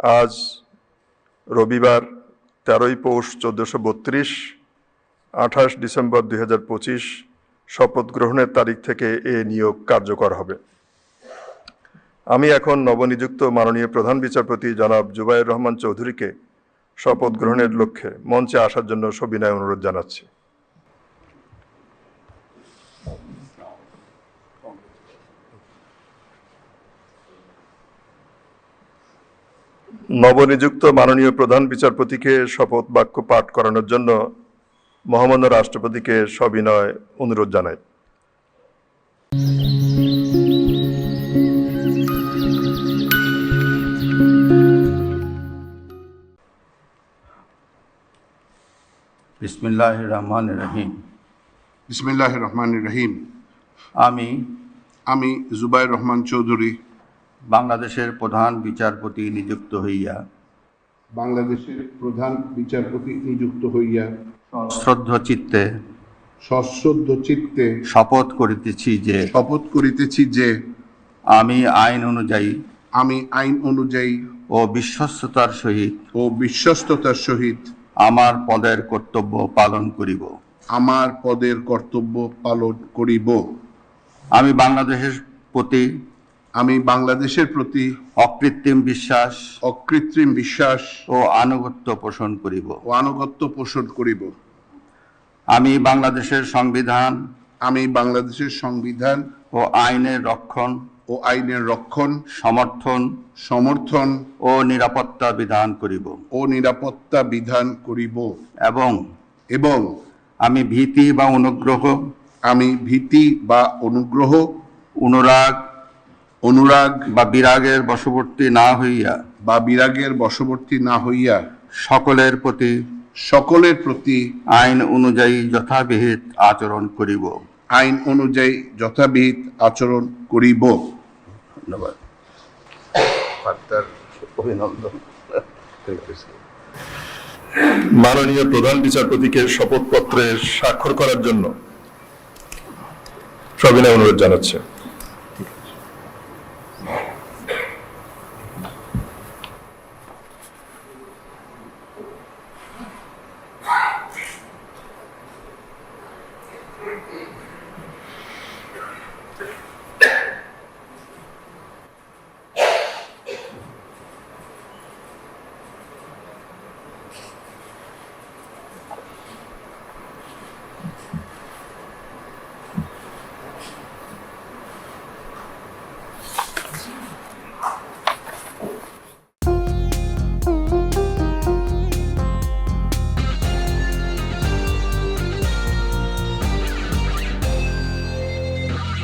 আজ রবিবার 13ই পৌষ 1432, 28 ডিসেম্বর 2025 শপথ গ্রহণের তারিখ থেকে এ নিয়োগ কার্যকর হবে। আমি এখন নবনিযুক্ত মাননীয় প্রধান বিচারপতি জনাব জুবায়ের রহমান চৌধুরীকে শপথ গ্রহণের লক্ষ্যে মঞ্চে আসার জন্য সবিনয় অনুরোধ জানাচ্ছি। নবনিযুক্ত মাননীয় প্রধান বিচারপতিকে শপথ বাক্য পাঠ করানোর জন্য মহামান্য রাষ্ট্রপতিকে সবিনয় অনুরোধ জানাই। বিসমিল্লাহির রহমানির রহিম। বিসমিল্লাহির রহমানির রহিম। আমি জুবায়ের রহমান চৌধুরী বাংলাদেশের প্রধান বিচারপতি নিযুক্ত হইয়া সশ্রদ্ধ চিত্তে শপথ করিতেছি যে আমি আইন অনুযায়ী ও বিশ্বস্ততার সহিত আমার পদের কর্তব্য পালন করিব। আমি বাংলাদেশের প্রতি অকৃত্রিম বিশ্বাস ও আনুগত্য পোষণ করিব। আমি বাংলাদেশের সংবিধান ও আইনের রক্ষণ সমর্থন ও নিরাপত্তা বিধান করিব এবং আমি ভীতি বা অনুরাগ বা বিরাগের বশবর্তী না হইয়া সকলের প্রতি আইন অনুযায়ী যথাবিহিত আচরণ করিব। ধন্যবাদ। অভিনন্দন। মাননীয় প্রধান বিচারপতিকে শপথপত্রে স্বাক্ষর করার জন্য সবিনয় অনুরোধ জানাচ্ছে।